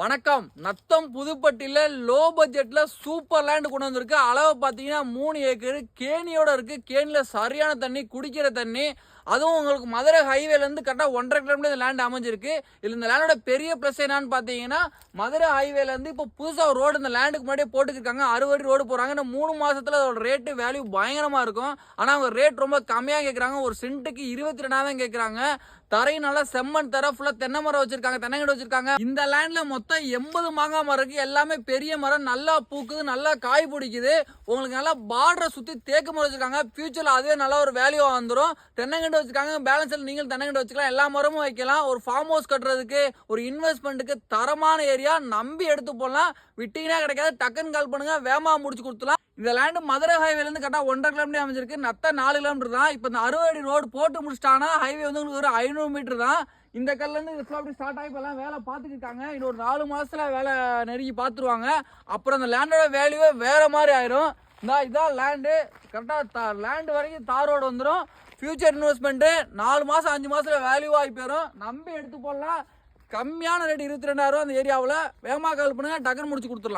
வணக்கம். நத்தம் புதுப்பட்டியில் லோ பட்ஜெட்டில் super land கொண்டு வந்திருக்கு. அளவு பார்த்தீங்கன்னா 3 ஏக்கர் கேணியோட இருக்கு. கேணியில் சரியான தண்ணி, குடிக்கிற தண்ணி. அதுவும் உங்களுக்கு மதுரை ஹைவேலேருந்து கரெக்டாக 1.5 கிலோமீட்டர் இந்த லேண்ட் அமைஞ்சிருக்கு. இதில் இந்த லேண்டோட பெரிய ப்ளஸ் என்னன்னு பார்த்தீங்கன்னா, மதுரை ஹைவேலேருந்து இப்போ புதுசாக ஒரு ரோடு இந்த லேண்டுக்கு முன்னாடியே போட்டுக்கிருக்காங்க. 60 அடி ரோடு போகிறாங்க. இன்னும் 3 மாதத்தில் அதோட ரேட்டு வேல்யூ பயங்கரமாக இருக்கும். ஆனால் அவங்க ரேட் ரொம்ப கம்மியாக கேட்குறாங்க. ஒரு சென்ட்டுக்கு 22,000 கேட்குறாங்க. தரையும் நல்லா செம்மண் தர, ஃபுல்லாக தென்னை மரம் வச்சிருக்காங்க, தென்னங்கண்டு வச்சிருக்காங்க. இந்த லேண்ட்ல மொத்தம் 80 மாங்காய் மரம் இருக்கு. எல்லாமே பெரிய மரம், நல்லா பூக்குது, நல்லா காய் பிடிக்குது. உங்களுக்கு நல்லா பார்டரை சுற்றி தேக்கு மரம் வச்சிருக்காங்க. ஃபியூச்சர்ல அதுவே நல்ல ஒரு வேல்யூ வந்துடும். தென்னங்கண்டு வச்சிருக்காங்க. பேலன்ஸ் நீங்கள் தென்னங்கண்டு வச்சுக்கலாம். எல்லா மரமும் வைக்கலாம். ஒரு ஃபார்ம் ஹவுஸ் கட்டுறதுக்கு, ஒரு இன்வெஸ்ட்மெண்ட்டுக்கு தரமான ஏரியா. நம்பி எடுத்து போடலாம். விட்டீங்கன்னா கிடைக்காது. டக்குன்னு கால் பண்ணுங்க, வேகமாக முடிச்சு கொடுத்துலாம். இந்த லேண்டு மதுரை ஹைவேலேருந்து கரெக்டாக 1.5 கிலோமீட்டர் அமைஞ்சிருக்கு. நத்த 4 கிலோமீட்டர் தான். இப்போ இந்த 60 அடி ரோடு போட்டு முடிச்சிட்டாங்கன்னா ஹைவே வந்து உங்களுக்கு ஒரு 500 மீட்டர் தான். இந்த கல்லேருந்து இது அப்படி ஸ்டார்ட் ஆகி இப்போலாம் வேலை பார்த்துக்கிட்டாங்க. இன்னொரு 4 மாதத்தில் வேலை நெருங்கி பார்த்துருவாங்க. அப்புறம் அந்த லேண்டோட வேல்யூவே வேறு மாதிரி ஆயிரும். இதான் லேண்டு. கரெக்டாக லேண்டு வரைக்கும் தார் ரோடு வந்துடும். ஃபியூச்சர் இன்வெஸ்ட்மெண்ட்டு 4 மாதம் 5 மாதத்தில் வேல்யூ ஆகி போயிடும். நம்பி எடுத்து போடலாம். கம்மியான ரேட் 22,000 அந்த ஏரியாவில். வேகமாக கால் பண்ணுங்கள், டக்குன்னு முடிச்சு கொடுத்துடலாம்.